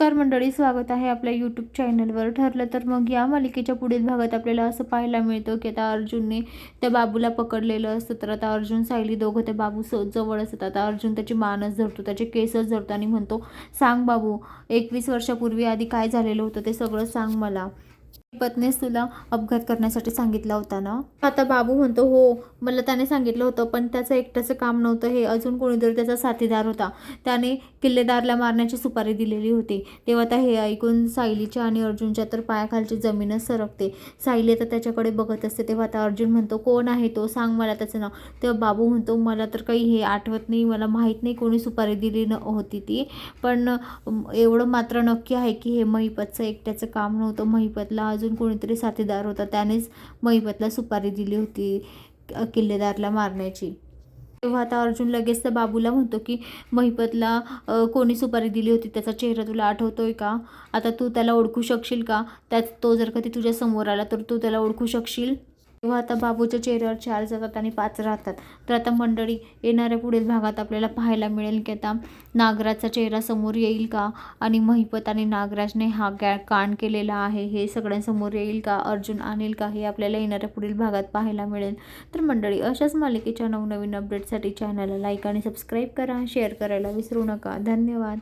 नमस्कार मंडळी, स्वागत आहे आपल्या यूट्यूब चॅनलवर. ठरलं तर मग या मालिकेच्या पुढील भागात आपल्याला असं पाहायला मिळतं की आता अर्जुनने त्या बाबूला पकडलेलं असतं. तर आता अर्जुन सायली दोघं त्या बाबू जवळ असतात. आता अर्जुन त्याची मानच धरतो, त्याचे केसच धरतो आणि म्हणतो, सांग बाबू, 21 वर्षापूर्वी आधी काय झालेलं होतं ते सगळं सांग मला. पत्नीस तुला अपघात करण्यासाठी सांगितला होता ना? आता बाबू म्हणतो, हो मला त्याने सांगितलं होतं, पण त्याचं एकट्याचं काम नव्हतं हे, अजून कोणीतरी त्याचा साथीदार होता. त्याने किल्लेदारला मारण्याची सुपारी दिलेली होती. तेव्हा आता हे ऐकून सायलीच्या आणि अर्जुनच्या तर पायाखालची जमीनच सरकते. सायली तर त्याच्याकडे बघत असते. तेव्हा आता अर्जुन म्हणतो, कोण आहे तो, सांग मला त्याचं नाव. तेव्हा बाबू म्हणतो, मला तर काही हे आठवत नाही, मला माहीत नाही कोणी सुपारी दिली होती ती, पण एवढं मात्र नक्की आहे की हे महिपतचं एकट्याचं काम नव्हतं. महिपतला अजून कोणीतरी साथीदार होता, त्यानेच महिपतला सुपारी दिली होती किल्लेदारला मारण्याची. तेव्हा आता अर्जुन लगेच त्या बाबूला म्हणतो की महिपतला कोणी सुपारी दिली होती, त्याचा चेहरा तुला आठवतोय का? आता तू त्याला ओळखू शकशील का? तो जर कधी तुझ्या समोर आला तर तू त्याला ओळखू शकशील? तेव्हा आता बाबूच्या चेहऱ्यावर 4 जातात आणि 5 राहतात. तर आता मंडळी, येणाऱ्या पुढील भागात आपल्याला पाहायला मिळेल की आता नागराजचा चेहरा समोर येईल का, आणि महिपत आणि नागराजने हा कांड केलेला आहे हे सगळ्यांसमोर येईल का, अर्जुन आणेल का, हे आपल्याला येणाऱ्या पुढील भागात पाहायला मिळेल. तर मंडळी, अशाच मालिकेच्या नवनवीन अपडेटसाठी चॅनलला लाईक आणि सबस्क्राईब करा, शेअर करायला विसरू नका. धन्यवाद.